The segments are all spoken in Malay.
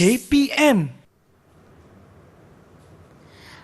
KPM.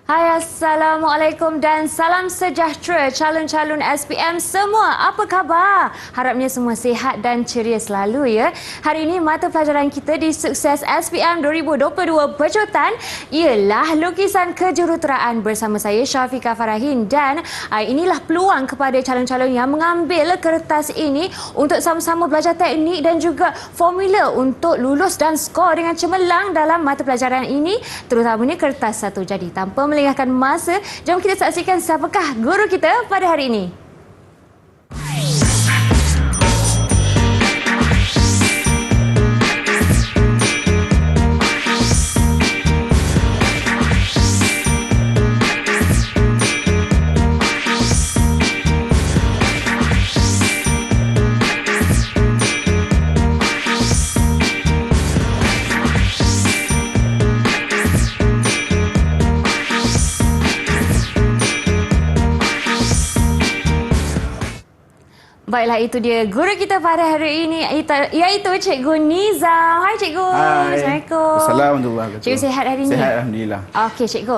Hai, Assalamualaikum dan salam sejahtera calon-calon SPM semua. Apa khabar? Harapnya semua sihat dan ceria selalu ya. Hari ini mata pelajaran kita di Sukses SPM 2022 berjutan ialah lukisan kejuruteraan bersama saya Syafiqah Farahin, dan inilah peluang kepada calon-calon yang mengambil kertas ini untuk sama-sama belajar teknik dan juga formula untuk lulus dan skor dengan cemerlang dalam mata pelajaran ini, terutamanya kertas 1. Jadi tanpa melengahkan masa, jom kita saksikan siapakah guru kita pada hari ini. Baiklah, itu dia guru kita pada hari ini, iaitu Cikgu Nizam. Hai Cikgu. Hai. Assalamualaikum. Assalamualaikum. Cikgu sihat hari ini? Sihat, Alhamdulillah. Okey Cikgu,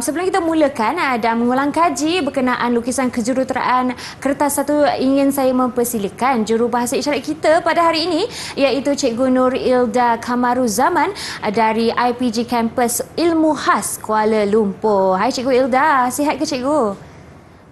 sebelum kita mulakan dan mengulang kaji berkenaan lukisan kejuruteraan kertas 1, ingin saya mempersilakan jurubahasa isyarat kita pada hari ini, iaitu Cikgu Nur Ilda Kamaruzaman dari IPG Kampus Ilmu Khas Kuala Lumpur. Hai Cikgu Ilda, sihat ke Cikgu?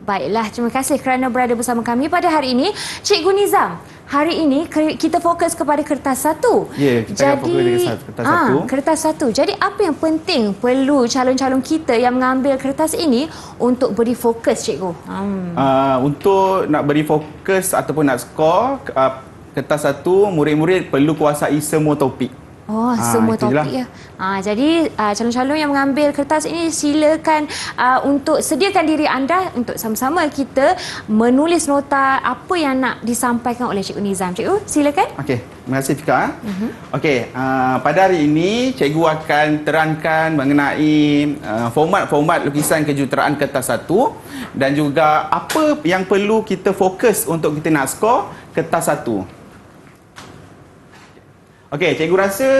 Baiklah, terima kasih kerana berada bersama kami pada hari ini. Cikgu Nizam, hari ini kita fokus kepada kertas 1. Ya, kita akan fokus dengan kertas 1. Kertas 1. Jadi apa yang penting perlu calon-calon kita yang mengambil kertas ini untuk beri fokus, Cikgu? Untuk nak beri fokus ataupun nak skor kertas 1, murid-murid perlu kuasai semua topik. Semua topik ya. Jadi calon-calon yang mengambil kertas ini, silakan untuk sediakan diri anda untuk sama-sama kita menulis nota apa yang nak disampaikan oleh Cikgu Nizam. Cikgu, silakan. Okey, terima kasih Fika. Okey, pada hari ini cikgu akan terangkan mengenai format-format lukisan kejuruteraan kertas 1 dan juga apa yang perlu kita fokus untuk kita nak skor kertas 1. Okey, cikgu rasa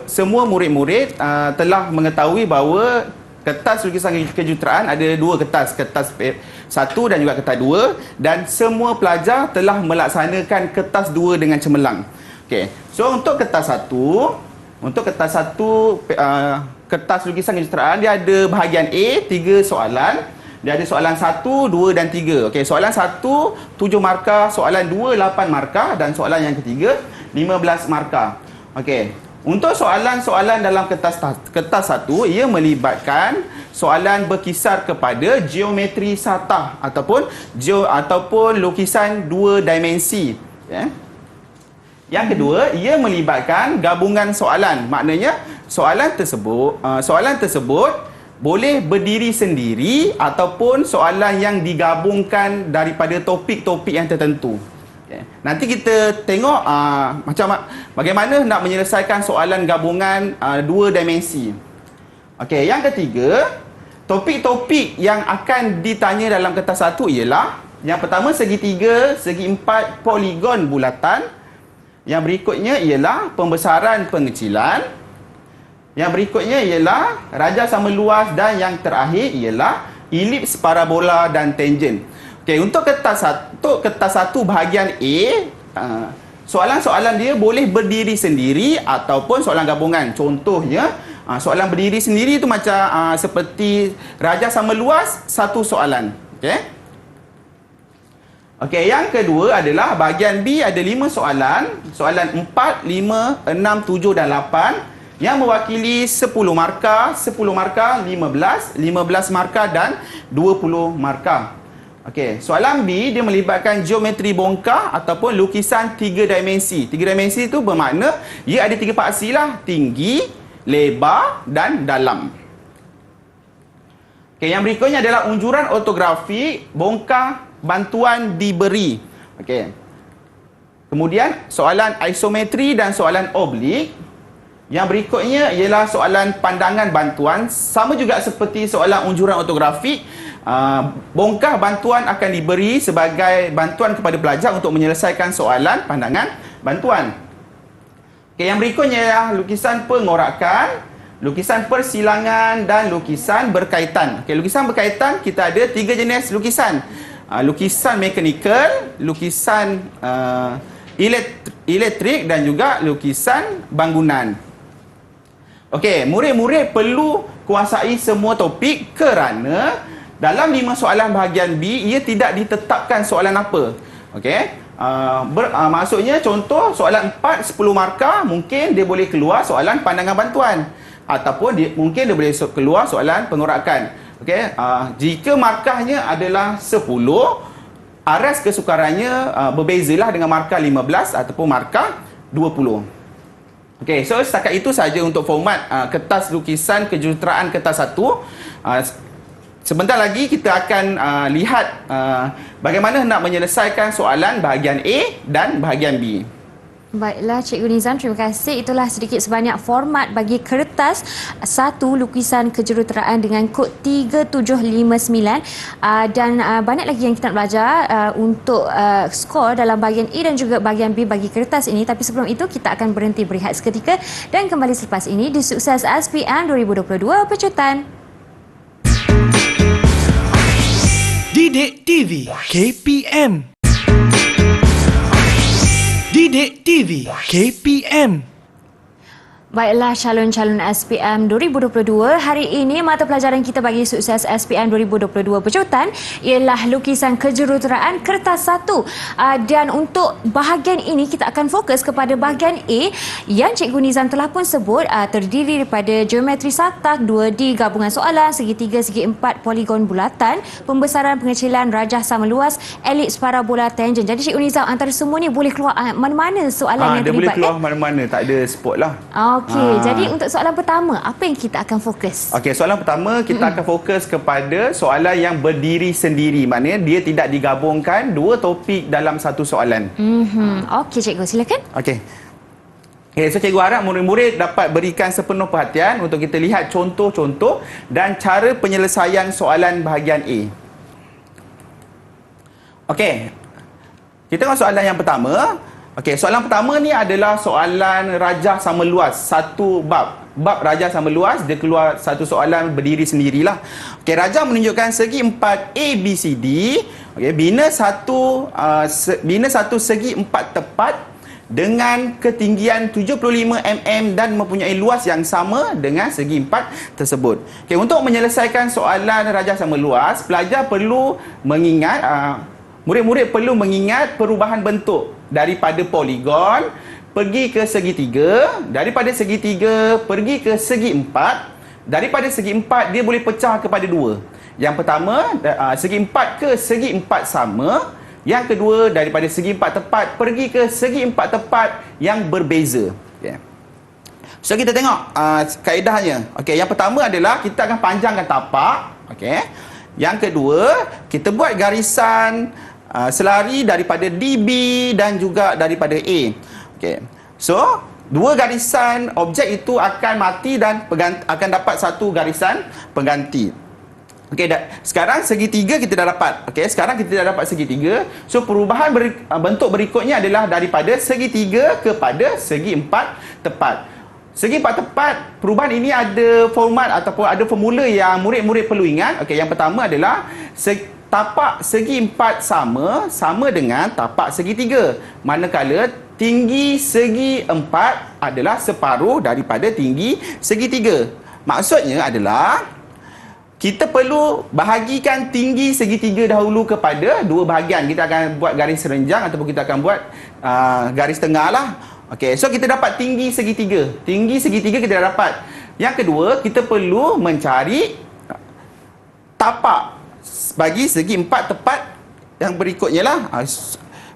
semua murid-murid telah mengetahui bahawa kertas lukisan kejuruteraan ada dua kertas, kertas 1 dan juga kertas 2, dan semua pelajar telah melaksanakan kertas 2 dengan cemerlang. Okey, so untuk kertas 1, kertas lukisan kejuruteraan dia ada bahagian A 3 soalan. Dia ada soalan 1, 2 dan 3. Okey, soalan 1 7 markah, soalan 2 8 markah dan soalan yang ketiga 15 markah. Okey, untuk soalan-soalan dalam kertas 1, ia melibatkan soalan berkisar kepada geometri satah ataupun lukisan 2 dimensi. Yang kedua, ia melibatkan gabungan soalan. Maknanya soalan tersebut boleh berdiri sendiri ataupun soalan yang digabungkan daripada topik-topik yang tertentu. Nanti kita tengok bagaimana nak menyelesaikan soalan gabungan 2 dimensi. Okey, yang ketiga, topik-topik yang akan ditanya dalam kertas 1 ialah yang pertama segitiga, segi 4, poligon bulatan. Yang berikutnya ialah pembesaran pengecilan. Yang berikutnya ialah rajah sama luas, dan yang terakhir ialah elips, parabola dan tangen. Okey, untuk kertas 1 bahagian A, soalan-soalan dia boleh berdiri sendiri ataupun soalan gabungan. Contohnya, soalan berdiri sendiri itu macam seperti rajah sama luas, satu soalan. Okey. Okey, yang kedua adalah bahagian B, ada 5 soalan. Soalan 4, 5, 6, 7 dan 8 yang mewakili 10 markah, 15 markah dan 20 markah. Okey, soalan B dia melibatkan geometri bongkah ataupun lukisan 3 dimensi. 3 dimensi itu bermakna ia ada 3 paksi lah, tinggi, lebar dan dalam. Okey, yang berikutnya adalah unjuran ortografi bongkah bantuan diberi. Okey. Kemudian soalan isometri dan soalan oblik. Yang berikutnya ialah soalan pandangan bantuan, sama juga seperti soalan unjuran ortografi. Bongkah bantuan akan diberi sebagai bantuan kepada pelajar untuk menyelesaikan soalan pandangan bantuan. Okey, yang berikutnya ialah lukisan pengorakan, lukisan persilangan dan lukisan berkaitan. Okey, lukisan berkaitan kita ada 3 jenis lukisan. Lukisan mekanikal, lukisan elektrik dan juga lukisan bangunan. Okey, murid-murid perlu kuasai semua topik kerana dalam 5 soalan bahagian B ia tidak ditetapkan soalan apa. Okey. Maksudnya contoh soalan 4 10 markah mungkin dia boleh keluar soalan pandangan bantuan ataupun mungkin dia boleh keluar soalan pengorakan. Okey, jika markahnya adalah 10, aras kesukarannya berbezalah dengan markah 15 ataupun markah 20. Okey, so setakat itu saja untuk format kertas lukisan kejuruteraan kertas 1. Sebentar lagi kita akan lihat bagaimana nak menyelesaikan soalan bahagian A dan bahagian B. Baiklah Cikgu Nizam, terima kasih. Itulah sedikit sebanyak format bagi kertas 1 lukisan kejuruteraan dengan kod 3759 dan banyak lagi yang kita nak belajar untuk skor dalam bahagian A dan juga bahagian B bagi kertas ini. Tapi sebelum itu kita akan berhenti berehat seketika dan kembali selepas ini di Sukses SPM 2022 Pecutan. Didik TV KPM. Didik TV KPM. Baiklah calon-calon SPM 2022, hari ini mata pelajaran kita bagi Sukses SPM 2022 Pecutan ialah lukisan kejuruteraan kertas 1. Dan untuk bahagian ini kita akan fokus kepada bahagian A yang Cikgu Nizam telah pun sebut terdiri daripada geometri satak, 2D gabungan soalan, segitiga, segi empat, poligon bulatan, pembesaran pengecilan, rajah sama luas, elips parabola, tangen. Jadi Cikgu Nizam antara semua ni boleh keluar mana-mana soalan yang dia terlibat. boleh keluar mana-mana, tak ada spot lah. Okey, jadi untuk soalan pertama, apa yang kita akan fokus? Okey, soalan pertama kita akan fokus kepada soalan yang berdiri sendiri. Maknanya dia tidak digabungkan dua topik dalam satu soalan. Okey, cikgu silakan. Okey. Okay, so cikgu harap murid-murid dapat berikan sepenuh perhatian untuk kita lihat contoh-contoh dan cara penyelesaian soalan bahagian A. Okey. Kita tengok soalan yang pertama. Okey, soalan pertama ni adalah soalan rajah sama luas, satu bab. Bab rajah sama luas, dia keluar satu soalan berdiri sendirilah. Okey, rajah menunjukkan segi empat ABCD. Okey, bina satu segi empat tepat dengan ketinggian 75 mm dan mempunyai luas yang sama dengan segi empat tersebut. Okey, untuk menyelesaikan soalan rajah sama luas, pelajar perlu mengingat murid-murid perlu mengingat perubahan bentuk daripada poligon pergi ke segitiga, daripada segitiga pergi ke segi empat, daripada segi empat dia boleh pecah kepada dua. Yang pertama, segi empat ke segi empat sama. Yang kedua, daripada segi empat tepat pergi ke segi empat tepat yang berbeza. Okay. So kita tengok kaedahnya. Okey, yang pertama adalah kita akan panjangkan tapak. Okey. Yang kedua, kita buat garisan selari daripada DB dan juga daripada A. Okey. So, dua garisan objek itu akan mati dan akan dapat satu garisan pengganti. Okey, sekarang segitiga kita dah dapat. Okey, sekarang kita dah dapat segitiga. So, perubahan bentuk berikutnya adalah daripada segitiga kepada segi empat tepat. Segi empat tepat, perubahan ini ada format ataupun ada formula yang murid-murid perlu ingat. Okey, yang pertama adalah tapak segi empat sama dengan tapak segitiga. Manakala tinggi segi empat adalah separuh daripada tinggi segitiga. Maksudnya adalah kita perlu bahagikan tinggi segitiga dahulu kepada dua bahagian. Kita akan buat garis renjang ataupun kita akan buat garis tengah lah. Okey, so kita dapat tinggi segitiga. Tinggi segitiga kita dah dapat. Yang kedua, kita perlu mencari tapak bagi segi empat tepat yang berikutnya lah.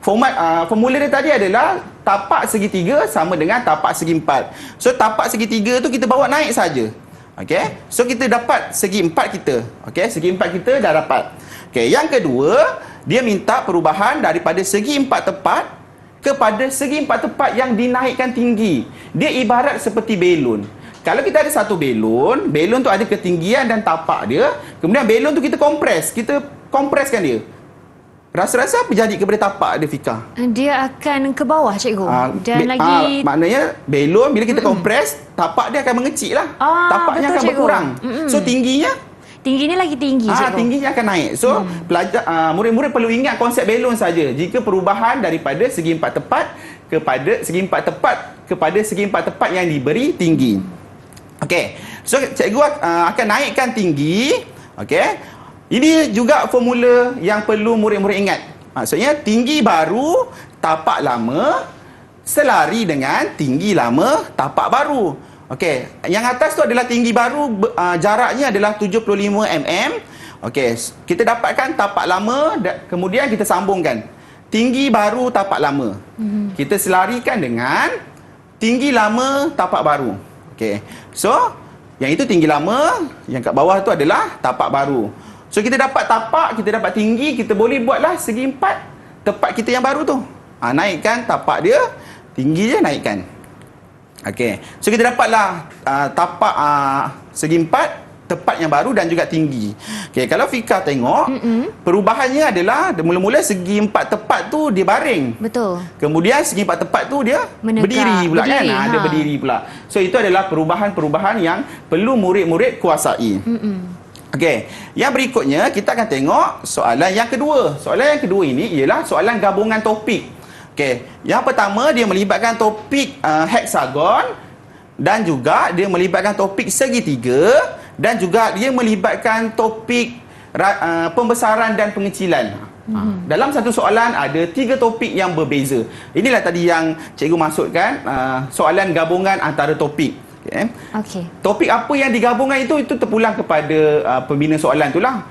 Formula dia tadi adalah tapak segitiga sama dengan tapak segi empat. So tapak segitiga tu kita bawa naik saja. Okey. So kita dapat segi empat kita. Okey, segi empat kita dah dapat. Okey, yang kedua, dia minta perubahan daripada segi empat tepat kepada segi empat tepat yang dinaikkan tinggi. Dia ibarat seperti belon. Kalau kita ada satu belon tu ada ketinggian dan tapak dia. Kemudian belon tu kita kompreskan dia. Rasa-rasa apa jadi kepada tapak dia, Fika? Dia akan ke bawah, cikgu. Dan lagi... maknanya belon bila kita kompres, tapak dia akan mengecil lah. Tapaknya betul, akan cikgu. berkurang. So tingginya Tingginya lagi tinggi, cikgu. tingginya akan naik. So pelajar murid-murid perlu ingat konsep belon saja. Jika perubahan daripada segi empat tepat kepada segi empat tepat kepada segi empat tepat yang diberi tinggi. Okey. So cikgu akan naikkan tinggi. Okey. Ini juga formula yang perlu murid-murid ingat. Maksudnya tinggi baru tapak lama selari dengan tinggi lama tapak baru. Okey, yang atas tu adalah tinggi baru, jaraknya adalah 75 mm. Okey, kita dapatkan tapak lama, kemudian kita sambungkan tinggi baru tapak lama. Kita selarikan dengan tinggi lama tapak baru. Okey. So, yang itu tinggi lama, yang kat bawah tu adalah tapak baru. So kita dapat tapak, kita dapat tinggi, kita boleh buatlah segi empat tepat kita yang baru tu. Naikkan tapak dia, tinggi dia naikkan. Okey. So kita dapatlah tapak segi empat tepat yang baru dan juga tinggi. Okey, kalau Fika tengok, perubahannya adalah mula-mula segi empat tepat tu dia baring. Betul. Kemudian segi empat tepat tu dia berdiri pula kan? Dia berdiri pula. So itu adalah perubahan-perubahan yang perlu murid-murid kuasai. Okey, yang berikutnya kita akan tengok soalan yang kedua. Soalan yang kedua ini ialah soalan gabungan topik. Okey, yang pertama dia melibatkan topik heksagon dan juga dia melibatkan topik segitiga dan juga dia melibatkan topik pembesaran dan pengecilan. Dalam satu soalan ada 3 topik yang berbeza. Inilah tadi yang cikgu maksudkan soalan gabungan antara topik. Okay. Topik apa yang digabungkan itu terpulang kepada pembina soalan itulah.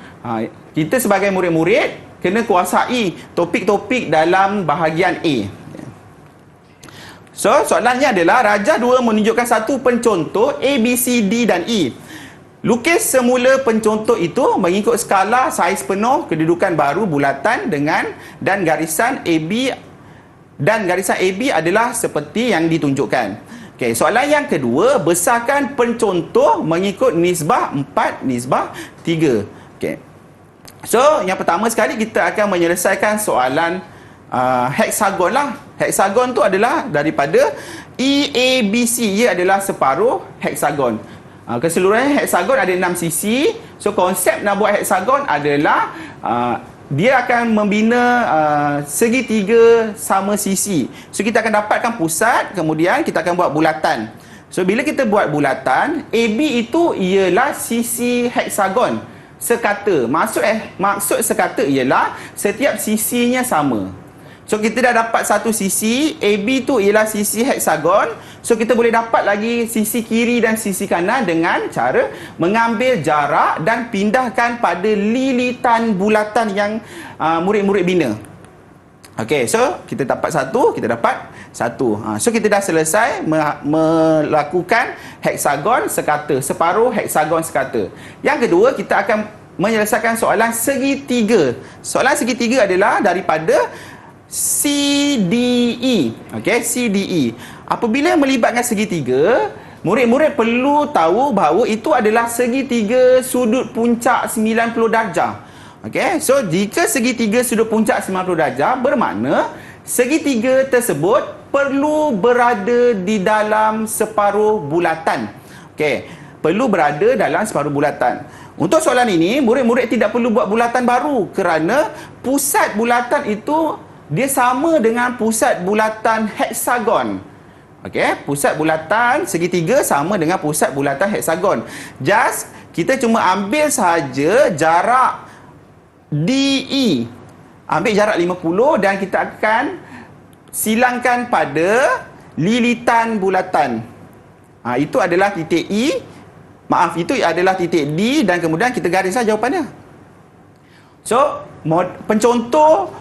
Kita sebagai murid-murid kena kuasai topik-topik dalam bahagian A. So, soalannya adalah Rajah 2 menunjukkan satu pencontoh A, B, C, D dan E. Lukis semula pencontoh itu mengikut skala saiz penuh kedudukan baru bulatan dan garisan AB adalah seperti yang ditunjukkan. Okey, soalan yang kedua, besarkan pencontoh mengikut nisbah 4:3. Okey. So, yang pertama sekali kita akan menyelesaikan soalan heksagon lah. Heksagon tu adalah daripada EABC, ia adalah separuh heksagon. Keseluruhan heksagon ada 6 sisi. So, konsep nak buat heksagon adalah dia akan membina segitiga sama sisi. So kita akan dapatkan pusat, kemudian kita akan buat bulatan. So bila kita buat bulatan, AB itu ialah sisi heksagon sekata. Maksud sekata ialah setiap sisinya sama. So kita dah dapat satu sisi, AB tu ialah sisi heksagon. So kita boleh dapat lagi sisi kiri dan sisi kanan dengan cara mengambil jarak dan pindahkan pada lilitan bulatan yang murid-murid bina. Okey, so kita dapat satu, kita dapat satu. So kita dah selesai melakukan heksagon sekata, separuh heksagon sekata. Yang kedua, kita akan menyelesaikan soalan segitiga. Soalan segitiga adalah daripada CDE. Okey, CDE. Apabila melibatkan segitiga, murid-murid perlu tahu bahawa itu adalah segitiga sudut puncak 90 darjah. Okey, so jika segitiga sudut puncak 90 darjah, bermakna segitiga tersebut perlu berada di dalam separuh bulatan. Okey, perlu berada dalam separuh bulatan. Untuk soalan ini, murid-murid tidak perlu buat bulatan baru kerana pusat bulatan itu dia sama dengan pusat bulatan heksagon. Okey, pusat bulatan segitiga sama dengan pusat bulatan heksagon. Just kita cuma ambil sahaja jarak DE. Ambil jarak 50 dan kita akan silangkan pada lilitan bulatan. Itu adalah titik E. Maaf, itu adalah titik D dan kemudian kita garislah jawapannya. So, pencontoh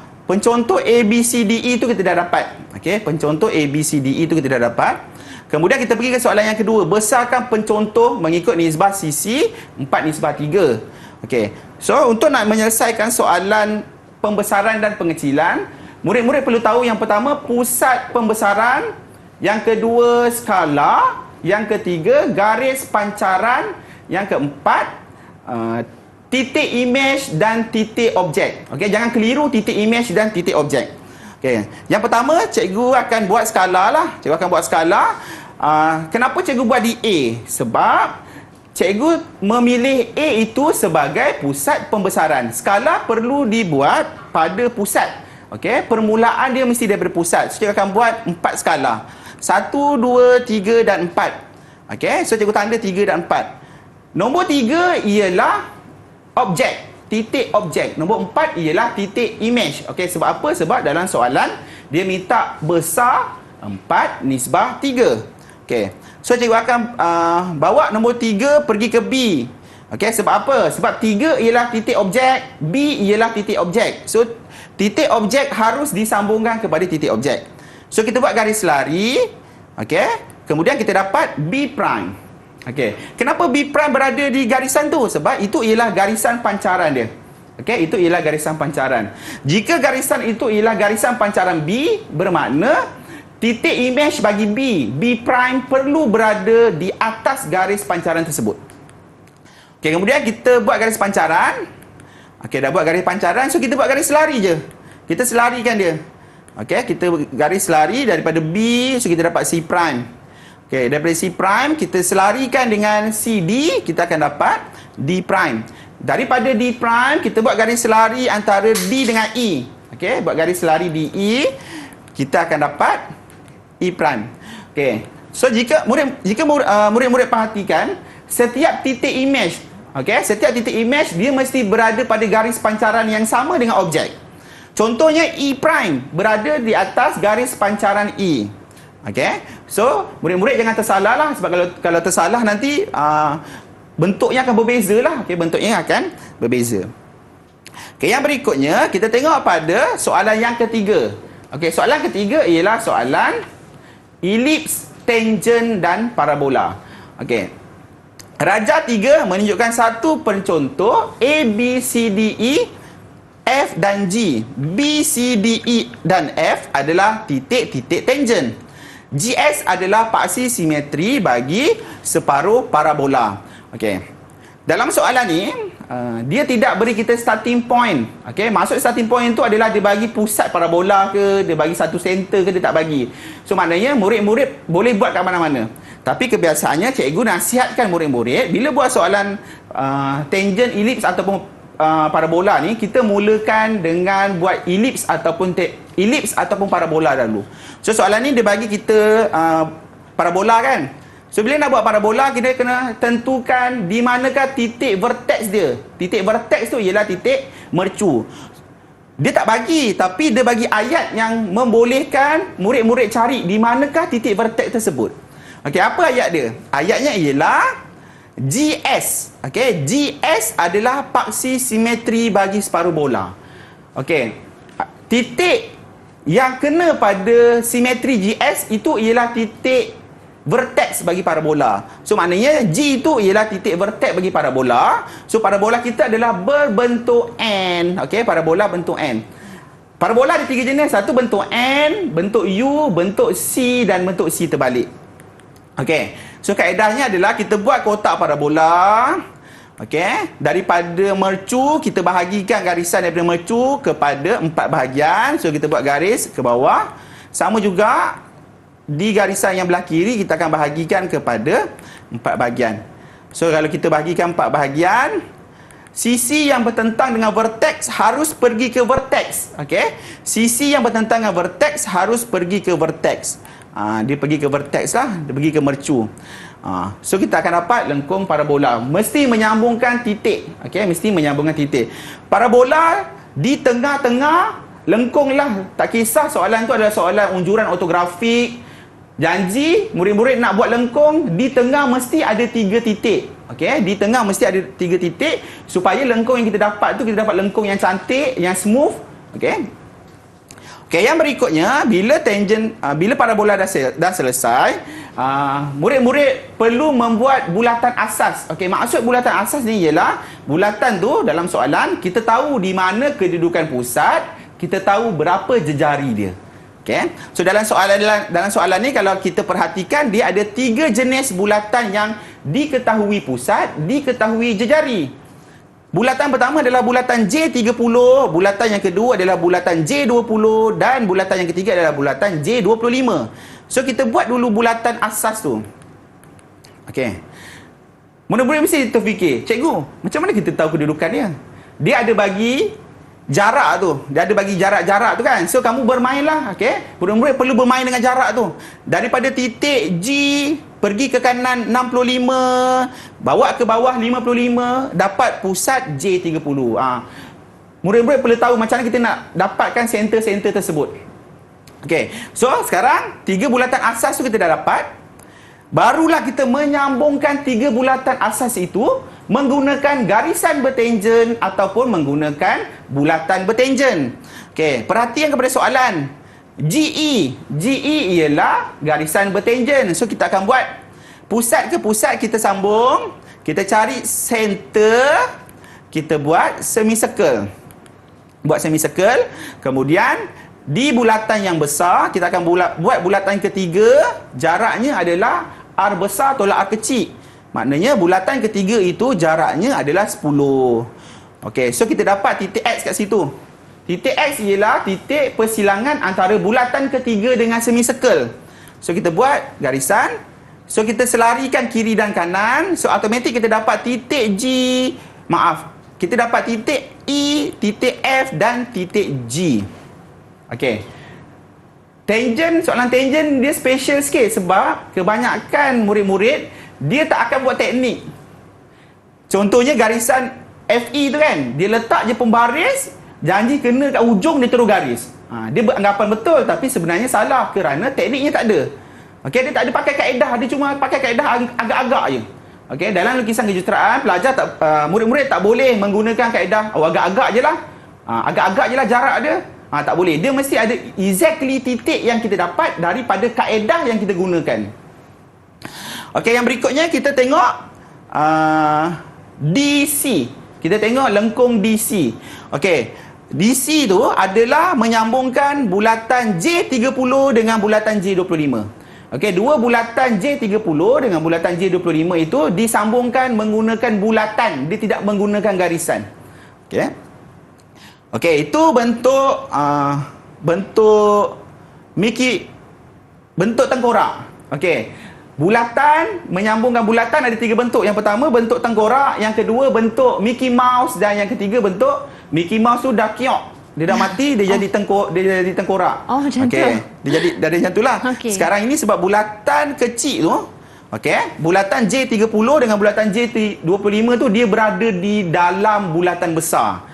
ABCDE itu kita dah dapat. Okey, pencontoh ABCDE itu kita dah dapat. Kemudian kita pergi ke soalan yang kedua. Besarkan pencontoh mengikut nisbah sisi 4:3. Okey. So, untuk nak menyelesaikan soalan pembesaran dan pengecilan, murid-murid perlu tahu yang pertama pusat pembesaran, yang kedua skala, yang ketiga garis pancaran, yang keempat titik image dan titik objek. Okey, jangan keliru titik image dan titik objek. Okey. Yang pertama, cikgu akan buat skala lah. Cikgu akan buat skala. Kenapa cikgu buat di A? Sebab cikgu memilih A itu sebagai pusat pembesaran. Skala perlu dibuat pada pusat. Okey, permulaan dia mesti daripada pusat. So, cikgu akan buat 4 skala. 1, 2, 3 dan 4. Okey, so cikgu tanda 3 dan 4. Nombor 3 ialah objek, titik objek. Nombor 4 ialah titik image. Okey, sebab apa? Sebab dalam soalan dia minta besar 4 nisbah 3. Okey. So cikgu akan bawa nombor 3 pergi ke B. Okey, sebab apa? Sebab 3 ialah titik objek, B ialah titik objek. So titik objek harus disambungkan kepada titik objek. So kita buat garis lari. Okey. Kemudian kita dapat B prime. Okey. Kenapa B prime berada di garisan tu? Sebab itu ialah garisan pancaran dia. Okey, itu ialah garisan pancaran. Jika garisan itu ialah garisan pancaran B, bermakna titik image bagi B prime perlu berada di atas garis pancaran tersebut. Okey, kemudian kita buat garis pancaran. Okey, dah buat garis pancaran, so kita buat garis lari je. Kita selarikan dia. Okey, kita garis lari daripada B, so kita dapat C prime. Okey, daripada C prime kita selarikan dengan CD, kita akan dapat D prime. Daripada D prime kita buat garis lari antara D dengan E. Okey, buat garis lari di E, kita akan dapat E prime. Okey. So jika murid-murid perhatikan setiap titik image, okey, setiap titik image dia mesti berada pada garis pancaran yang sama dengan objek. Contohnya E prime berada di atas garis pancaran E. Okey. So murid-murid jangan tersalah lah, sebab kalau tersalah nanti bentuknya akan berbeza lah. Okey, bentuknya akan berbeza. Okey, yang berikutnya kita tengok pada soalan yang ketiga. Okey, soalan ketiga ialah soalan elips, tangent dan parabola. Okey. Raja 3 menunjukkan satu pencontoh A, B, C, D, E, F dan G. B, C, D, E dan F adalah titik-titik tangent. GS adalah paksi simetri bagi separuh parabola. Okey. Dalam soalan ni, dia tidak beri kita starting point. Okey, maksud starting point itu adalah dia bagi pusat parabola ke, dia bagi satu center ke, dia tak bagi. So maknanya murid-murid boleh buat kat mana-mana. Tapi kebiasaannya cikgu nasihatkan murid-murid bila buat soalan tangent, elips ataupun parabola ni, kita mulakan dengan buat elips ataupun parabola dulu. So soalan ni dia bagi kita parabola kan. So bila nak buat parabola, kita kena tentukan di manakah titik vertex dia. Titik vertex tu ialah titik mercu. Dia tak bagi, tapi dia bagi ayat yang membolehkan murid-murid cari di manakah titik vertex tersebut. Okey, apa ayat dia? Ayatnya ialah GS. Okey, GS adalah paksi simetri bagi separuh bola. Okey. Titik yang kena pada simetri GS itu ialah titik vertex bagi parabola. So maknanya G itu ialah titik vertex bagi parabola. So parabola kita adalah berbentuk N. Okey, parabola bentuk N. Parabola ada 3 jenis. Satu bentuk N, bentuk U, bentuk C dan bentuk C terbalik. Okey. So kaedahnya adalah kita buat kotak parabola. Okey, daripada mercu kita bahagikan garisan daripada mercu kepada 4 bahagian. So kita buat garis ke bawah. Sama juga di garisan yang belah kiri kita akan bahagikan kepada 4 bahagian. So kalau kita bahagikan 4 bahagian, sisi yang bertentang dengan vertex harus pergi ke vertex. Okey. Sisi yang bertentang dengan vertex harus pergi ke vertex. Dia pergi ke vertex lah, dia pergi ke mercu. So kita akan dapat lengkung parabola. Mesti menyambungkan titik. Okey, mesti menyambungkan titik. Parabola di tengah-tengah lengkung lah. Tak kisah soalan tu adalah soalan unjuran ortografik. Janji murid-murid nak buat lengkung, di tengah mesti ada 3 titik. Okey, di tengah mesti ada 3 titik supaya lengkung yang kita dapat tu, kita dapat lengkung yang cantik, yang smooth. Okey. Okey, yang berikutnya, bila parabola dah selesai, murid-murid perlu membuat bulatan asas. Okey, maksud bulatan asas ni ialah bulatan tu dalam soalan kita tahu di mana kedudukan pusat, kita tahu berapa jejari dia. Okay. So dalam soalan ni kalau kita perhatikan, dia ada 3 jenis bulatan yang diketahui pusat, diketahui jejari. Bulatan pertama adalah bulatan J30, bulatan yang kedua adalah bulatan J20 dan bulatan yang ketiga adalah bulatan J25. So kita buat dulu bulatan asas tu. Okey. Murid-murid mesti terfikir, cikgu, macam mana kita tahu kedudukan dia? Dia ada bagi jarak tu. Dia ada bagi jarak-jarak tu kan. So kamu bermainlah, okey. Murid-murid perlu bermain dengan jarak tu. Daripada titik G pergi ke kanan 65, bawa ke bawah 55, dapat pusat J30. Murid-murid perlu tahu macam mana kita nak dapatkan center-center tersebut. Okey. So, sekarang 3 bulatan asas tu kita dah dapat. Barulah kita menyambungkan 3 bulatan asas itu menggunakan garisan bertangen ataupun menggunakan bulatan bertangen. Okey, perhatian kepada soalan. GE ialah garisan bertangen. So kita akan buat pusat ke pusat, kita sambung, kita cari center, kita buat semicircle. Buat semicircle, kemudian di bulatan yang besar kita akan buat bulatan ketiga, jaraknya adalah R besar tolak R kecil. Maknanya bulatan ketiga itu jaraknya adalah 10. Okey, so kita dapat titik X kat situ. Titik X ialah titik persilangan antara bulatan ketiga dengan semicircle. So kita buat garisan. So kita selarikan kiri dan kanan. So automatik kita dapat titik G. Kita dapat titik E, titik F dan titik G. Okey. Tangent, soalan tangent dia special sikit sebab kebanyakan murid-murid dia tak akan buat teknik. Contohnya garisan FE tu kan, dia letak je pembaris, janji kena kat ujung dia terus garis. Dia beranggapan betul tapi sebenarnya salah kerana tekniknya tak ada. Okey, dia tak ada pakai kaedah, dia cuma pakai kaedah agak-agak je. Okey, dalam lukisan kejuruteraan pelajar tak murid-murid tak boleh menggunakan kaedah agak-agak je lah. Agak-agak je lah jarak dia. Tak boleh. Dia mesti ada exactly titik yang kita dapat daripada kaedah yang kita gunakan. Okey, yang berikutnya kita tengok DC. Kita tengok lengkung DC. Okey, DC tu adalah menyambungkan bulatan J30 dengan bulatan J25. Okey, dua bulatan J30 dengan bulatan J25 itu disambungkan menggunakan bulatan. Dia tidak menggunakan garisan. Okey. Okey, itu bentuk bentuk tengkorak. Okey. Bulatan menyambungkan bulatan ada 3 bentuk. Yang pertama bentuk tengkorak, yang kedua bentuk Mickey Mouse dan yang ketiga bentuk Mickey Mouse tu dah kiok. Dia dah mati, dia jadi tengkorak. Oh, macam tu. Dia jadi macam itulah. Okay. Sekarang ini sebab bulatan kecil tu, okey, bulatan J30 dengan bulatan J25 tu dia berada di dalam bulatan besar.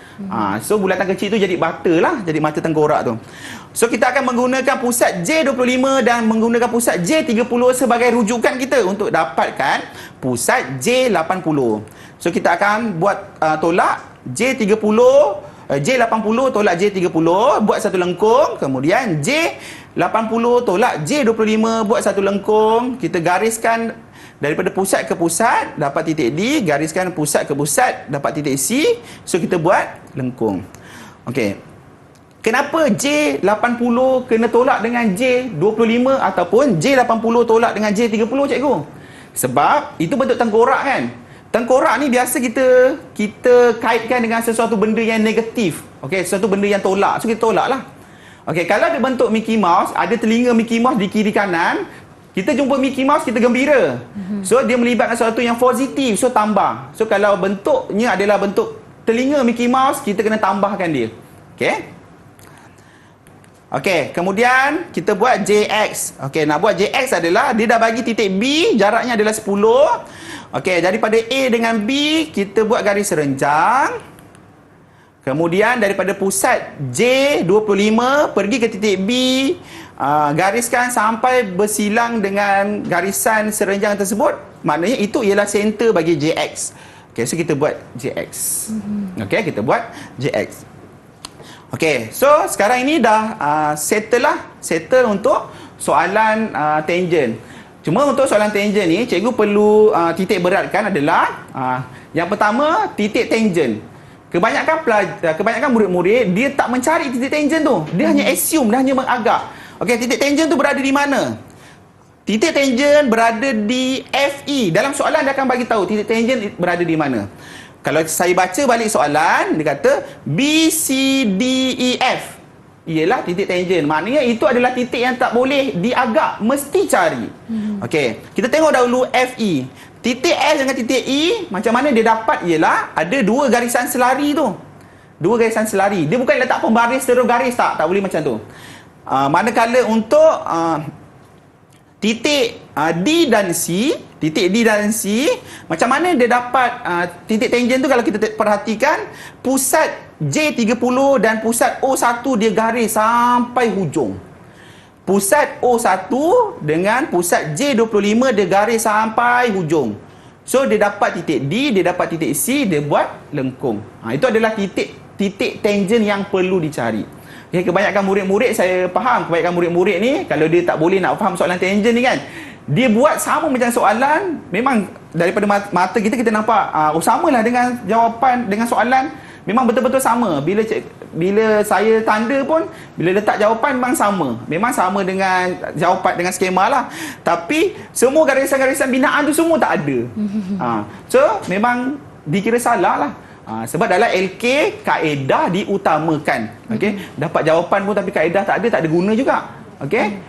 So bulatan kecil tu jadi bata lah, jadi mata tengkorak tu. So kita akan menggunakan pusat J25 dan menggunakan pusat J30 sebagai rujukan kita untuk dapatkan pusat J80. So kita akan buat tolak J80 tolak J30, buat satu lengkung, kemudian J80 tolak J25, buat satu lengkung, kita gariskan daripada pusat ke pusat dapat titik D, gariskan pusat ke pusat dapat titik C. So kita buat lengkung. Okey. Kenapa J80 kena tolak dengan J25 ataupun J80 tolak dengan J30, cikgu? Sebab itu bentuk tengkorak kan. Tengkorak ni biasa kita kaitkan dengan sesuatu benda yang negatif. Okey, sesuatu benda yang tolak. So kita tolaklah. Okey, kalau dia bentuk Mickey Mouse, ada telinga Mickey Mouse di kiri kanan, kita jumpa Mickey Mouse, kita gembira. So, dia melibatkan sesuatu yang positif. So, tambah. So, kalau bentuknya adalah bentuk telinga Mickey Mouse, kita kena tambahkan dia. Okey. Okey, kemudian kita buat JX. Okey, nak buat JX adalah, dia dah bagi titik B, jaraknya adalah 10. Okey, daripada A dengan B, kita buat garis renjang. Kemudian, daripada pusat J25, pergi ke titik B, gariskan sampai bersilang dengan garisan serenjang tersebut. Maknanya itu ialah center bagi JX. Okey, so kita buat JX. Okey, kita buat JX. Okey, so sekarang ini dah settle untuk soalan tangent. Cuma untuk soalan tangent ni, cikgu perlu titik beratkan adalah yang pertama, titik tangent. Kebanyakan murid-murid dia tak mencari titik tangent tu. Dia hanya assume, dia hanya mengagak. Okey, titik tangent tu berada di mana? Titik tangent berada di FE. Dalam soalan dia akan bagi tahu titik tangent berada di mana. Kalau saya baca balik soalan, dia kata B, C, D, E, F. Ialah titik tangent. Maknanya itu adalah titik yang tak boleh diagak, mesti cari. Okey, kita tengok dahulu FE. Titik S dengan titik E, macam mana dia dapat ialah ada dua garisan selari tu. Dua garisan selari. Dia bukan letak pembaris terus garis, tak boleh macam tu. Manakala untuk titik D dan C, titik D dan C, macam mana dia dapat titik tangent tu? Kalau kita perhatikan, pusat J30 dan pusat O1 dia garis sampai hujung. Pusat O1 dengan pusat J25 dia garis sampai hujung. So dia dapat titik D, dia dapat titik C, dia buat lengkung. Itu adalah titik tangent yang perlu dicari. Okay, kebanyakan murid-murid, saya faham kebanyakan murid-murid ni kalau dia tak boleh nak faham soalan tangent ni kan, dia buat sama macam soalan. Memang daripada mata kita nampak samalah dengan jawapan, dengan soalan memang betul-betul sama. Bila saya tanda pun, bila letak jawapan memang sama dengan jawapan, dengan skema lah. Tapi semua garisan-garisan binaan tu semua tak ada. So memang dikira salah lah. Sebab dalam LK kaedah diutamakan. Okey, dapat jawapan pun tapi kaedah tak ada guna juga. Okey.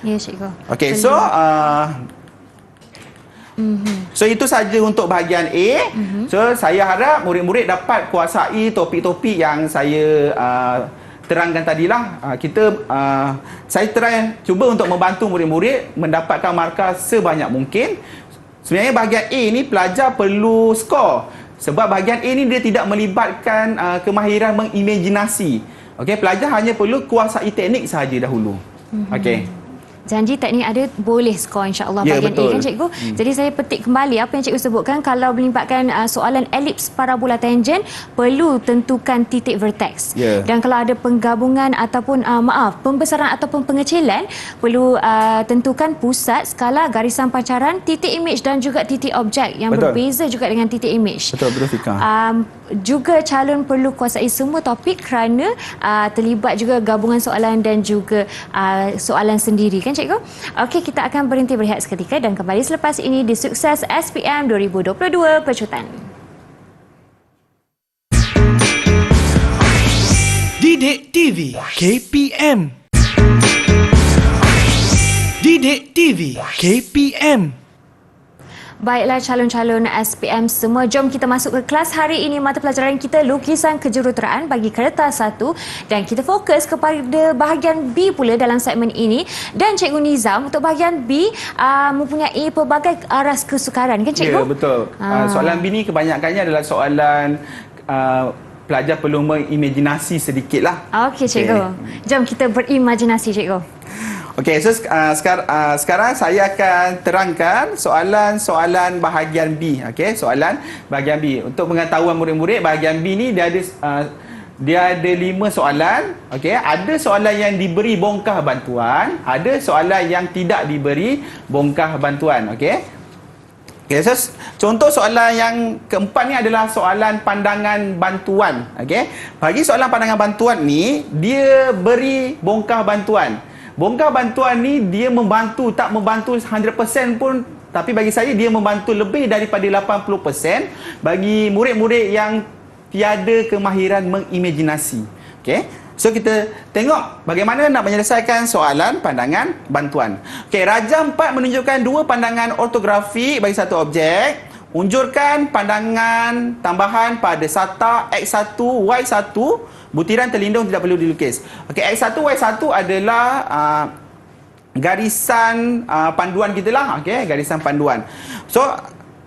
Ya, cikgu. Okey, so itu saja untuk bahagian A. So saya harap murid-murid dapat kuasai topik-topik yang saya terangkan tadilah. Saya cuba untuk membantu murid-murid mendapatkan markah sebanyak mungkin. Sebenarnya bahagian A ni pelajar perlu skor. Sebab bahagian A ni dia tidak melibatkan kemahiran mengimajinasi. Okey, pelajar hanya perlu kuasai teknik sahaja dahulu. Okey. Janji teknik ada, boleh skor insya-Allah bahagian betul. A kan cikgu. Jadi saya petik kembali apa yang cikgu sebutkan, kalau melibatkan soalan elips parabola tangent perlu tentukan titik vertex. Dan kalau ada penggabungan ataupun pembesaran ataupun pengecilan perlu tentukan pusat, skala, garisan pancaran, titik image dan juga titik objek yang berbeza juga dengan titik image. Betul Fika. Juga calon perlu kuasai semua topik kerana terlibat juga gabungan soalan dan juga soalan sendiri kan cikgu? Okey, kita akan berhenti berehat seketika dan kembali selepas ini di Sukses SPM 2022 Pecutan. Didik TV KPM. Didik TV KPM. Baiklah calon-calon SPM semua, jom kita masuk ke kelas hari ini. Mata pelajaran kita lukisan kejuruteraan bagi kertas 1 dan kita fokus kepada bahagian B pula dalam segmen ini. Dan Cikgu Nizam untuk bahagian B mempunyai pelbagai aras kesukaran kan Cikgu? Ya, betul. Soalan B ni kebanyakannya adalah soalan pelajar perlu mengimajinasi sedikit lah. Okey Cikgu. Jom kita berimajinasi Cikgu. Okey, so sekarang saya akan terangkan soalan-soalan bahagian B. Okey, soalan bahagian B. Untuk pengetahuan murid-murid, bahagian B ni dia ada 5 soalan. Okey, ada soalan yang diberi bongkah bantuan, ada soalan yang tidak diberi bongkah bantuan. Okey. Okey, so contoh soalan yang keempat ni adalah soalan pandangan bantuan. Okey. Bagi soalan pandangan bantuan ni, dia beri bongkah bantuan. Bongkah bantuan ni dia membantu, tak membantu 100% pun, tapi bagi saya dia membantu lebih daripada 80% bagi murid-murid yang tiada kemahiran mengimajinasi. Okey. So kita tengok bagaimana nak menyelesaikan soalan pandangan bantuan. Okey, Raja 4 menunjukkan 2 pandangan ortografik bagi satu objek. Unjurkan pandangan tambahan pada sata X1, Y1, butiran terlindung tidak perlu dilukis. Okey, X1, Y1 adalah garisan panduan kita lah. Okey, garisan panduan. So,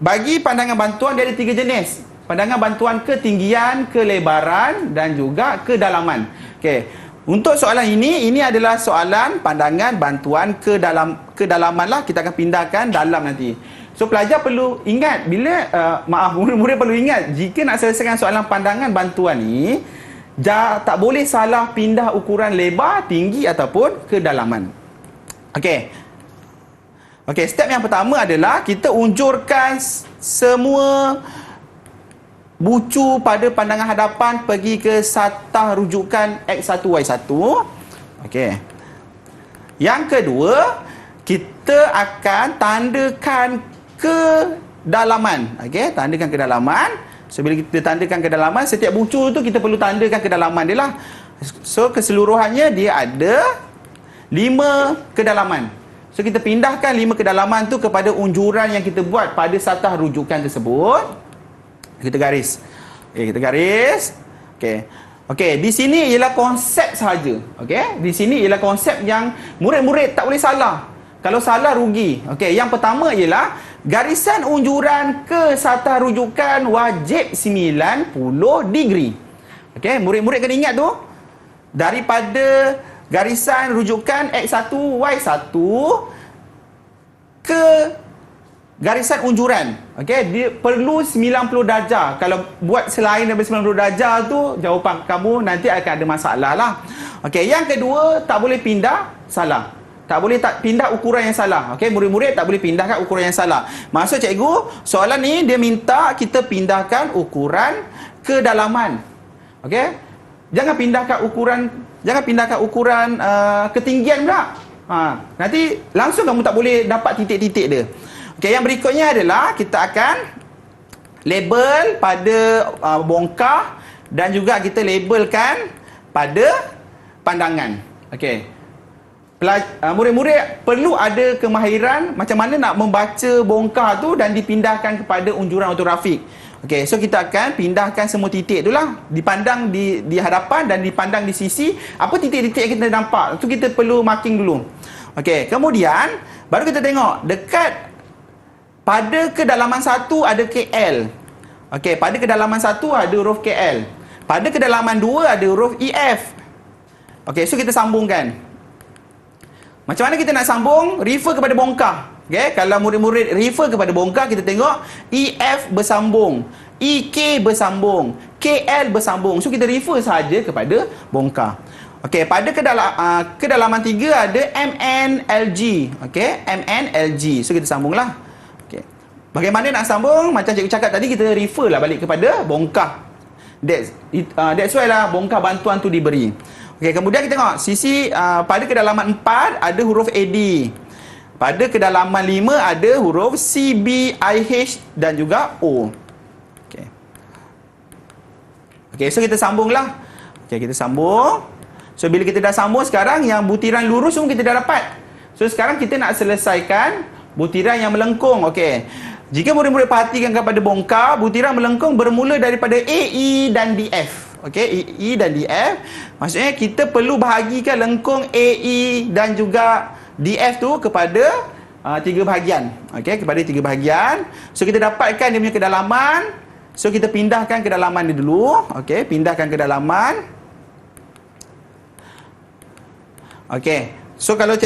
bagi pandangan bantuan dia ada 3 jenis. Pandangan bantuan ketinggian, kelebaran dan juga kedalaman. Okey. Untuk soalan ini adalah soalan pandangan bantuan kedalaman lah. Kita akan pindahkan dalam nanti. So pelajar perlu ingat murid-murid perlu ingat jika nak selesaikan soalan pandangan bantuan ni tak boleh salah pindah ukuran lebar, tinggi ataupun kedalaman. Okey. Okey, step yang pertama adalah kita unjurkan semua bucu pada pandangan hadapan pergi ke satah rujukan X1, Y1. Okey. Yang kedua, kita akan tandakan kedalaman. Okey, tandakan kedalaman. So bila kita tandakan kedalaman, setiap bucu tu kita perlu tandakan kedalaman dia lah. So keseluruhannya dia ada 5 kedalaman. So kita pindahkan 5 kedalaman tu kepada unjuran yang kita buat pada satah rujukan tersebut. Kita garis. Kita garis. Okey, di sini ialah konsep sahaja. Okey, di sini ialah konsep yang murid-murid tak boleh salah. Kalau salah rugi. Okey, yang pertama ialah garisan unjuran ke satah rujukan wajib 90 degree. Okey, murid-murid kena ingat tu. Daripada garisan rujukan X1, Y1 ke garisan unjuran. Okey, dia perlu 90 darjah. Kalau buat selain daripada 90 darjah tu, jawapan kamu nanti akan ada masalah lah. Okey, yang kedua, tak boleh pindah salah. Tak boleh pindah ukuran yang salah. Okey, murid-murid tak boleh pindahkan ukuran yang salah. Maksud cikgu, soalan ni dia minta kita pindahkan ukuran kedalaman. Okey? Jangan pindahkan ukuran ketinggian pula. Nanti langsung kamu tak boleh dapat titik-titik dia. Okey, yang berikutnya adalah kita akan label pada bongkah dan juga kita labelkan pada pandangan. Okey. Murid-murid perlu ada kemahiran macam mana nak membaca bongkah tu dan dipindahkan kepada unjuran ortografik. Okey, so kita akan pindahkan semua titik itulah, dipandang di hadapan dan dipandang di sisi. Apa titik-titik yang kita nampak? Tu kita perlu marking dulu. Okey, kemudian baru kita tengok dekat pada kedalaman 1 ada KL. Okey, pada kedalaman 1 ada huruf KL. Pada kedalaman 2 ada huruf EF. Okey, so kita sambungkan. Macam mana kita nak sambung? Refer kepada bongkah. Okay? Kalau murid-murid refer kepada bongkah, kita tengok EF bersambung, EK bersambung, KL bersambung. So kita refer saja kepada bongkah. Okey, pada kedalaman 3 ada MNLG. Okey, MNLG. So kita sambunglah. Okey. Bagaimana nak sambung? Macam cikgu cakap tadi, kita refer lah balik kepada bongkah. That's why lah bongkah bantuan tu diberi. Okey, kemudian kita tengok sisi pada kedalaman 4 ada huruf AD. Pada kedalaman 5 ada huruf C, B, I, H dan juga O. Okey. Okey, so kita sambunglah. Okey, kita sambung. So bila kita dah sambung, sekarang yang butiran lurus semua kita dah dapat. So sekarang kita nak selesaikan butiran yang melengkung. Okey. Jika murid-murid perhatikan kepada bongkah, butiran melengkung bermula daripada A, E dan D, F. Okey, E dan D, F. Maksudnya kita perlu bahagikan lengkung A, E dan juga D, F tu kepada 3 bahagian. Okey, kepada 3 bahagian. So kita dapatkan dia punya kedalaman. So kita pindahkan kedalaman dia dulu. Okey, pindahkan kedalaman. Okey. So kalau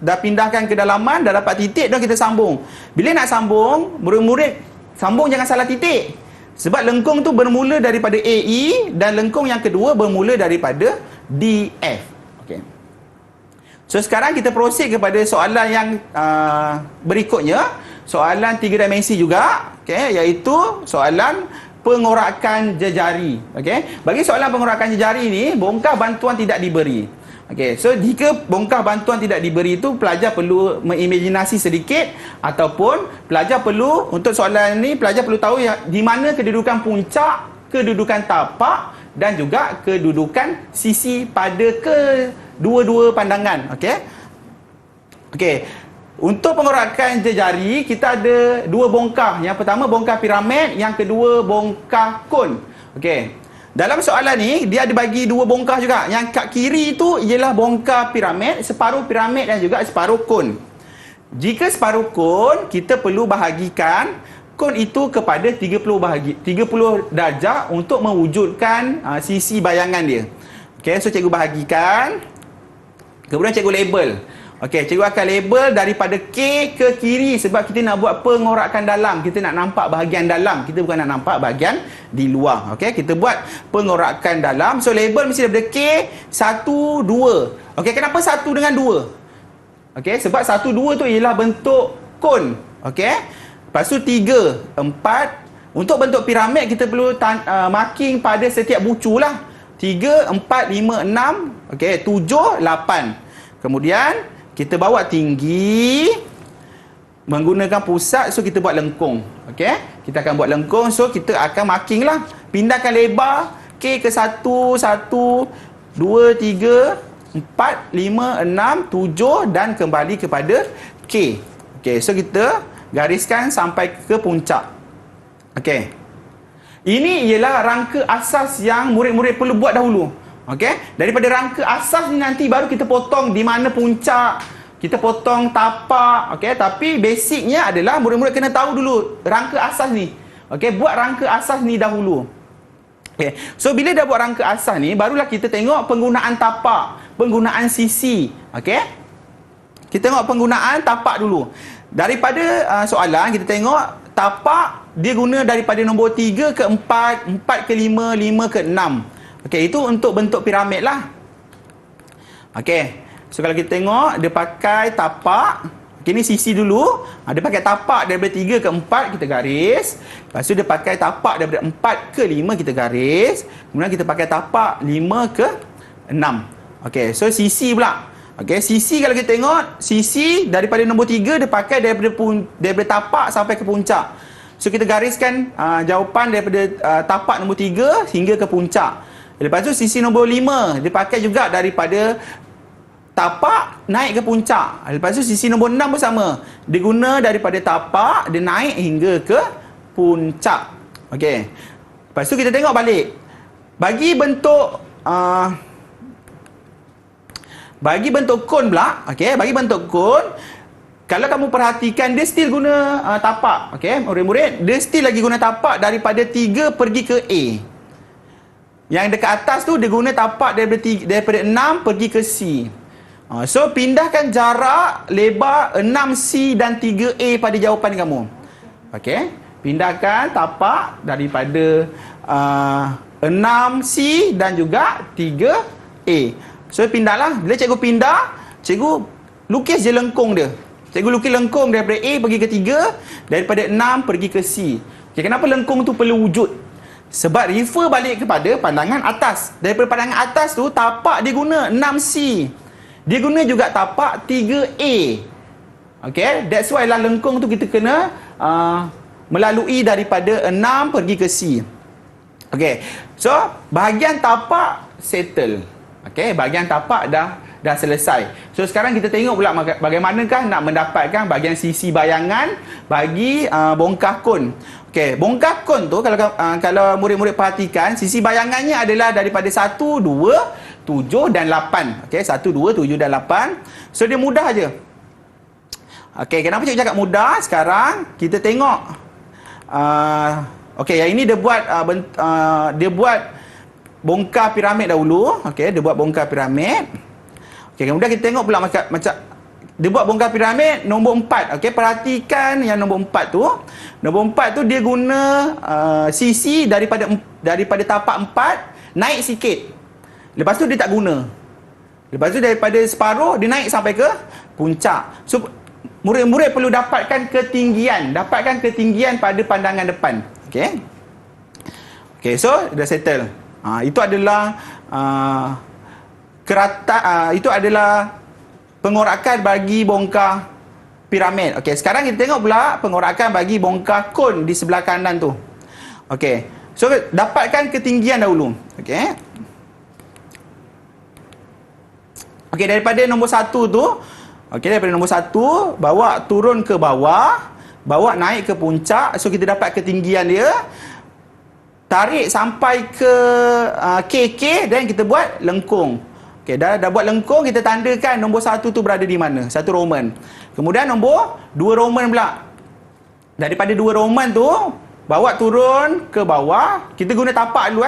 dah pindahkan kedalaman, dah dapat titik, dah kita sambung. Bila nak sambung, murid-murid sambung jangan salah titik. Sebab lengkung tu bermula daripada AE dan lengkung yang kedua bermula daripada DF. Okey. So sekarang kita proceed kepada soalan yang berikutnya, soalan 3 dimensi juga, okey, iaitu soalan pengorakan jejari. Okey. Bagi soalan pengorakan jejari ni, bongkah bantuan tidak diberi. Okey, so jika bongkah bantuan tidak diberi itu, pelajar perlu mengimajinasi sedikit, ataupun pelajar perlu, untuk soalan ni pelajar perlu tahu di mana kedudukan puncak, kedudukan tapak dan juga kedudukan sisi pada kedua-dua pandangan. Okey. Okey. Untuk pengorakan jejari, kita ada 2 bongkah. Yang pertama bongkah piramid, yang kedua bongkah kon. Okey. Dalam soalan ni, dia ada bagi 2 bongkah juga. Yang kat kiri tu ialah bongkah piramid, separuh piramid dan juga separuh kon. Jika separuh kon, kita perlu bahagikan kon itu kepada 30 darjah untuk mewujudkan sisi bayangan dia. Okey, so cikgu bahagikan. Kemudian cikgu label. Okey, cikgu akan label daripada K ke kiri sebab kita nak buat pengorakan dalam. Kita nak nampak bahagian dalam. Kita bukan nak nampak bahagian di luar. Okey, kita buat pengorakan dalam. So, label mesti daripada K, 1, 2. Okey, kenapa 1 dengan 2? Okey, sebab 1, 2 tu ialah bentuk kon. Okey. Lepas tu 3, 4. Untuk bentuk piramid, kita perlu marking pada setiap bucu lah. 3, 4, 5, 6. Okey, 7, 8. Kemudian kita bawa tinggi menggunakan pusat, so kita buat lengkung. Okey, Kita akan buat lengkung. So, kita akan marking lah. Pindahkan lebar K ke 1, 1, 2, 3, 4, 5, 6, 7 dan kembali kepada K. Okey, so kita gariskan sampai ke puncak. Okey. Ini ialah rangka asas yang murid-murid perlu buat dahulu. Okey, daripada rangka asas ni nanti baru kita potong di mana puncak, kita potong tapak. Okey, tapi basicnya adalah murid-murid kena tahu dulu rangka asas ni. Okey, buat rangka asas ni dahulu. Okey, so bila dah buat rangka asas ni, barulah kita tengok penggunaan tapak, penggunaan sisi. Okey, kita tengok penggunaan tapak dulu. Daripada soalan kita tengok tapak dia guna daripada nombor 3 ke 4, 4 ke 5, 5 ke 6. Okey, itu untuk bentuk piramid lah. Okey, so kalau kita tengok dia pakai tapak. Okey, ni sisi dulu. Dia pakai tapak daripada 3 ke 4, kita garis. Lepas tu dia pakai tapak daripada 4 ke 5, kita garis. Kemudian kita pakai tapak 5 ke 6. Okey, so sisi pula. Okey, sisi kalau kita tengok, sisi daripada nombor 3 dia pakai daripada tapak sampai ke puncak. So kita gariskan jawapan daripada tapak nombor 3 hingga ke puncak. Lepas tu sisi nombor 5 dia pakai juga daripada tapak naik ke puncak. Lepas tu sisi nombor 6 pun sama. Dia guna daripada tapak dia naik hingga ke puncak. Okey. Lepas tu kita tengok balik. Bagi bentuk kon pula, okey, bagi bentuk kon, kalau kamu perhatikan dia still guna tapak, okey, murid-murid, dia still lagi guna tapak daripada 3 pergi ke A. Yang dekat atas tu dia guna tapak daripada 6 pergi ke C. So pindahkan jarak lebar 6C dan 3A pada jawapan kamu. Okey, pindahkan tapak daripada 6C dan juga 3A. So pindahlah. Bila cikgu pindah, cikgu lukis je lengkung dia. Cikgu lukis lengkung daripada A pergi ke 3, daripada 6 pergi ke C. Okay, kenapa lengkung tu perlu wujud? Sebab refer balik kepada pandangan atas. Daripada pandangan atas tu, tapak dia guna 6C. Dia guna juga tapak 3A. Okay, that's why lah lengkung tu kita kena melalui daripada 6 pergi ke C. Okay, so bahagian tapak settle. Okay, bahagian tapak dah selesai. So sekarang kita tengok pula bagaimanakah nak mendapatkan bahagian sisi bayangan bagi bongkah kon. Okey, bongkah kon tu kalau murid-murid perhatikan, sisi bayangannya adalah daripada 1, 2, 7 dan 8. Okey, 1, 2, 7 dan 8. So dia mudah aja. Okey, kenapa cikgu cakap mudah? Sekarang kita tengok. Okey, yang ini dia buat bongkar piramid dahulu. Okey, dia buat bongkar piramid. Okey, kemudian kita tengok pula macam dia buat bongkar piramid nombor 4. Okey, perhatikan yang nombor 4 tu. Nombor 4 tu dia guna sisi daripada tapak 4 naik sikit. Lepas tu dia tak guna. Lepas tu daripada separuh dia naik sampai ke puncak. So murid-murid perlu dapatkan ketinggian pada pandangan depan. Okey. Okey, so dah settle. Itu adalah itu adalah pengorakan bagi bongkar piramid. Okey, sekarang kita tengok pula pengorakan bagi bongkar kon di sebelah kanan tu. Okey, so dapatkan ketinggian dahulu. Okey. Okey, daripada nombor 1 tu, okey, daripada nombor 1 bawa turun ke bawah, bawa naik ke puncak. So kita dapat ketinggian dia. Tarik sampai ke KK dan kita buat lengkung. Okey, dah buat lengkung, kita tandakan nombor 1 tu berada di mana. 1 Roman. Kemudian nombor 2 Roman pula. Daripada 2 Roman tu, bawa turun ke bawah. Kita guna tapak dulu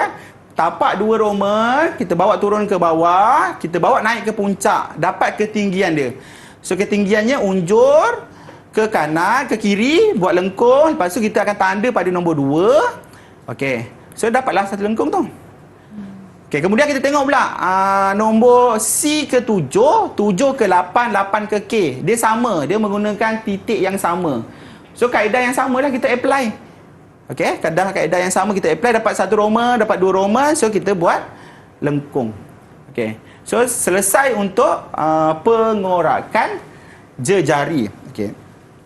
Tapak 2 Roman, kita bawa turun ke bawah, kita bawa naik ke puncak. Dapat ketinggian dia. So ketinggiannya unjur ke kanan, ke kiri, buat lengkung. Lepas tu kita akan tanda pada nombor 2. Okey. So dapatlah satu lengkung tu. Okey, kemudian kita tengok pula nombor C ke 7, 7 ke 8, 8 ke K. Dia sama, dia menggunakan titik yang sama. So kaedah yang samalah kita apply. Okey, kaedah yang sama kita apply, dapat 1 Roman, dapat 2 Roman, so kita buat lengkung. Okey. So selesai untuk pengorakan jejari. Okey.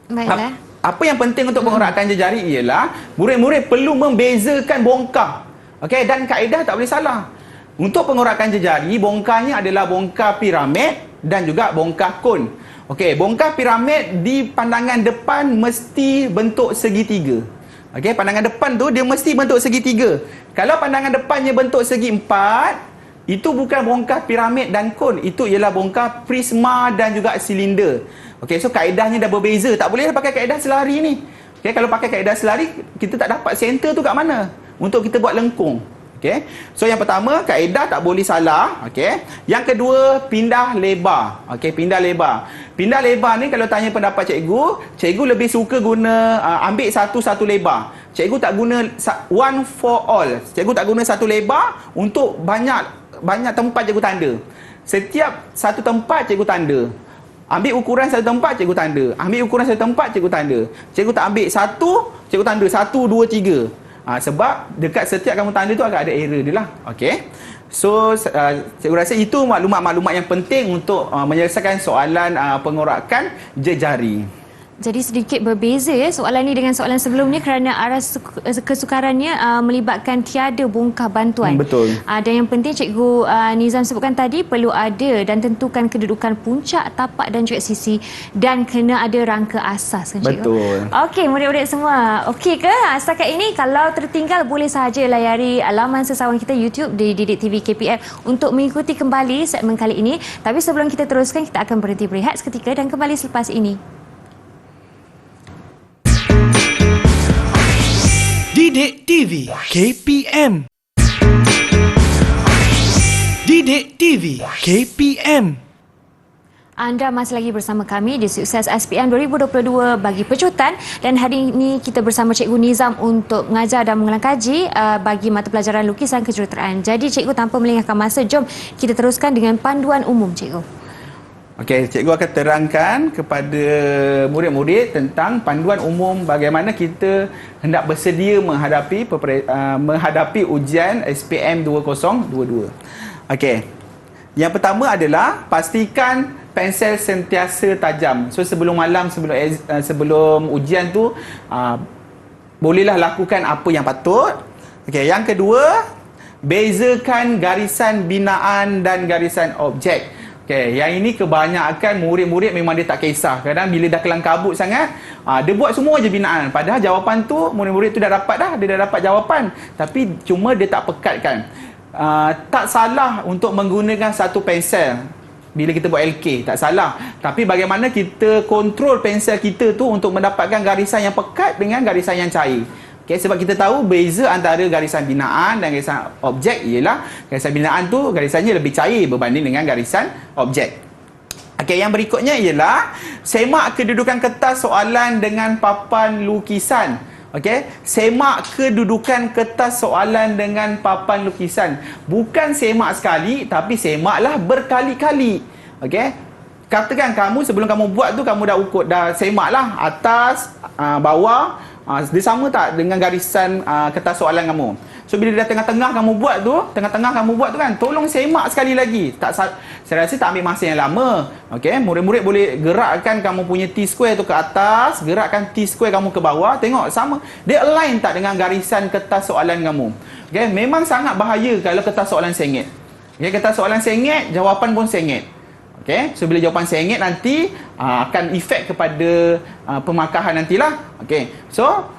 Baiklah. apa yang penting untuk pengorakan jari ialah murid-murid perlu membezakan bongkah. Okey, dan kaedah tak boleh salah. Untuk pengorakan jari, bongkahnya adalah bongkah piramid dan juga bongkah kon. Okey, bongkah piramid di pandangan depan mesti bentuk segitiga. Okey, pandangan depan tu dia mesti bentuk segitiga. Kalau pandangan depannya bentuk segi empat, itu bukan bongkah piramid dan kon, itu ialah bongkah prisma dan juga silinder. Okey, so kaedahnya dah berbeza. Tak boleh pakai kaedah selari ni. Okey, kalau pakai kaedah selari, kita tak dapat center tu kat mana untuk kita buat lengkung. Okey. So yang pertama, kaedah tak boleh salah, okey. Yang kedua, pindah lebar. Okey, pindah lebar. Pindah lebar ni kalau tanya pendapat cikgu lebih suka guna ambil satu lebar. Cikgu tak guna one for all. Cikgu tak guna satu lebar untuk banyak tempat cikgu tanda. Setiap satu tempat cikgu tanda. Ambil ukuran satu tempat, cikgu tanda. Ambil ukuran satu tempat, cikgu tanda. Cikgu tak ambil satu, cikgu tanda 1, 2, 3. Sebab dekat setiap kamu tanda tu agak ada error dia lah. Okey. So cikgu rasa itu maklumat-maklumat yang penting untuk menyelesaikan soalan pengorakan jejari. Jadi sedikit berbeza ya soalan ni dengan soalan sebelumnya kerana arah kesukarannya melibatkan tiada bongkah bantuan. Betul. Dan yang penting Cikgu Nizam sebutkan tadi perlu ada dan tentukan kedudukan puncak, tapak dan juga sisi dan kena ada rangka asas kan Cikgu? Betul. Okey, murid-murid semua. Okey ke? Setakat ini kalau tertinggal boleh sahaja layari laman sesawan kita YouTube di Didik TV KPM untuk mengikuti kembali segmen kali ini. Tapi sebelum kita teruskan, kita akan berhenti berehat seketika dan kembali selepas ini. Didik TV KPM. Didik TV KPM. Anda masih lagi bersama kami di Sukses SPM 2022 bagi pecutan, dan hari ini kita bersama Cikgu Nizam untuk mengajar dan mengulang kaji bagi mata pelajaran lukisan kejuruteraan. Jadi Cikgu, tanpa melengahkan masa, jom kita teruskan dengan panduan umum Cikgu. Okey, cikgu akan terangkan kepada murid-murid tentang panduan umum bagaimana kita hendak bersedia menghadapi ujian SPM 2022. Okey. Yang pertama adalah pastikan pensel sentiasa tajam. So sebelum sebelum ujian tu bolehlah lakukan apa yang patut. Okey, yang kedua, bezakan garisan binaan dan garisan objek. Okay, yang ini kebanyakan murid-murid memang dia tak kisah. Kadang bila dah kelang kabut sangat, dia buat semua je binaan. Padahal jawapan tu, murid-murid tu dah dapat dah. Dia dah dapat jawapan. Tapi cuma dia tak pekatkan. Tak salah untuk menggunakan satu pensel bila kita buat LK. Tak salah. Tapi bagaimana kita kontrol pensel kita tu untuk mendapatkan garisan yang pekat dengan garisan yang cair. Okay, sebab kita tahu beza antara garisan binaan dan garisan objek ialah garisan binaan tu garisannya lebih cair berbanding dengan garisan objek. Okey, yang berikutnya ialah semak kedudukan kertas soalan dengan papan lukisan. Okey, semak kedudukan kertas soalan dengan papan lukisan. Bukan semak sekali, tapi semaklah berkali-kali. Okey. Katakan kamu sebelum kamu buat tu kamu dah ukur, dah semaklah atas, bawah. Dia sama tak dengan garisan kertas soalan kamu? So bila dah tengah-tengah kamu buat tu kan, tolong semak sekali lagi. Saya rasa tak ambil masa yang lama. Okey, murid-murid boleh gerakkan kamu punya T-square tu ke atas, gerakkan T-square kamu ke bawah, tengok sama. Dia align tak dengan garisan kertas soalan kamu? Okey, memang sangat bahaya kalau kertas soalan sengit. Okey, kertas soalan sengit, jawapan pun sengit. Okey, so bila jawapan sengit nanti akan efek kepada pemakahan nantilah. Okey. So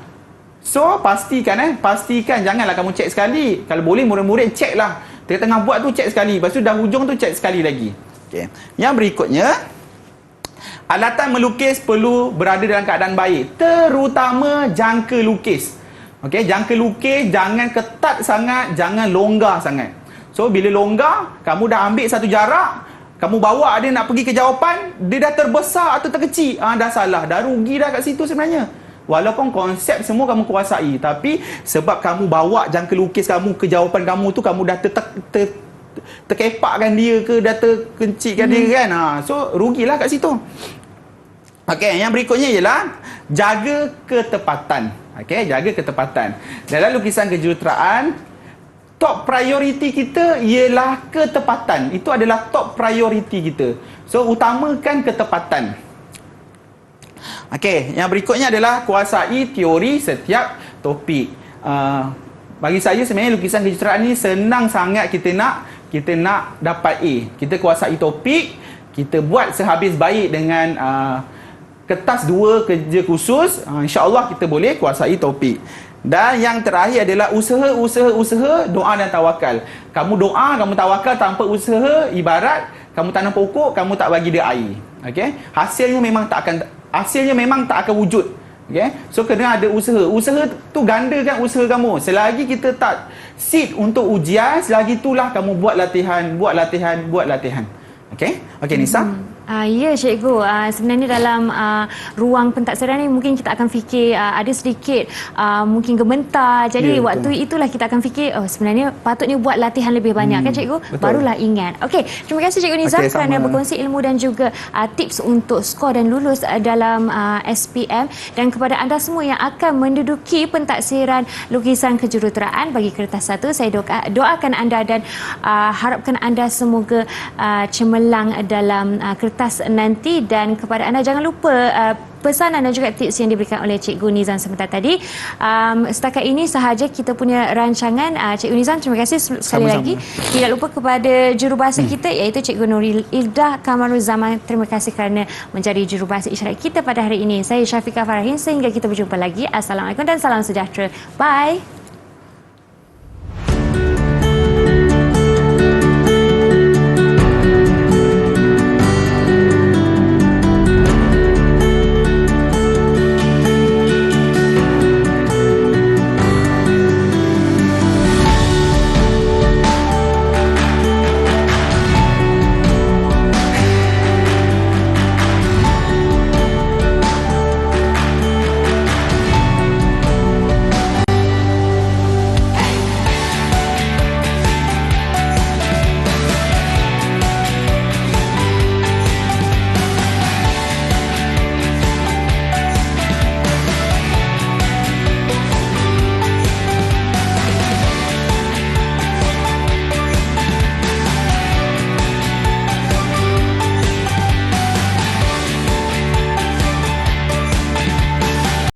pastikan janganlah kamu cek sekali. Kalau boleh murid-murid ceklah. Tengah-tengah buat tu cek sekali, lepas tu dah hujung tu cek sekali lagi. Okey. Yang berikutnya, alatan melukis perlu berada dalam keadaan baik, terutama jangka lukis. Okey, jangka lukis jangan ketat sangat, jangan longgar sangat. So bila longgar, kamu dah ambil satu jarak, kamu bawa dia nak pergi ke jawapan, dia dah terbesar atau terkecil. Dah salah. Dah rugi dah kat situ sebenarnya. Walaupun konsep semua kamu kuasai, tapi sebab kamu bawa jangka lukis kamu ke jawapan kamu tu, kamu dah terkepakkan dia ke, dah terkencitkan dia kan. So, rugilah kat situ. Okey, yang berikutnya ialah jaga ketepatan. Okey, jaga ketepatan. Dalam lukisan kejuruteraan, top priority kita ialah ketepatan. Itu adalah top priority kita. So, utamakan ketepatan. Okey, yang berikutnya adalah kuasai teori setiap topik. Bagi saya sebenarnya lukisan kejahteraan ni senang sangat kita nak dapat A. Kita kuasai topik, kita buat sehabis baik dengan kertas 2 kerja khusus, insya-Allah kita boleh kuasai topik. Dan yang terakhir adalah usaha, doa dan tawakal. Kamu doa, kamu tawakal tanpa usaha, ibarat kamu tanam pokok, kamu tak bagi dia air. Okey? Hasilnya memang tak akan wujud. Okey? So kena ada usaha. Usaha tu gandakan usaha kamu. Selagi kita tak sit untuk ujian, selagi itulah kamu buat latihan. Okey? Okey Nisa. Ya cikgu, sebenarnya dalam ruang pentaksiran ni mungkin kita akan fikir ada sedikit mungkin gementar. Jadi Ya, waktu itulah kita akan fikir sebenarnya patutnya buat latihan lebih banyak kan cikgu? Betul. Barulah ingat. Okey, terima kasih Cikgu Nizam kerana berkongsi ilmu dan juga tips untuk skor dan lulus dalam SPM, dan kepada anda semua yang akan menduduki pentaksiran lukisan kejuruteraan bagi kertas 1, saya doakan anda dan harapkan anda semoga cemerlang dalam kertas nanti. Dan kepada anda jangan lupa pesanan dan juga tips yang diberikan oleh Cikgu Nizam sebentar tadi. Setakat ini sahaja kita punya rancangan. Cikgu Nizam, terima kasih sekali lagi. Tidak lupa kepada jurubahasa kita iaitu Cikgu Nuril Ildah Kamarul Zaman. Terima kasih kerana menjadi jurubahasa isyarat kita pada hari ini. Saya Syafiqah Farahin, sehingga kita berjumpa lagi. Assalamualaikum dan salam sejahtera. Bye.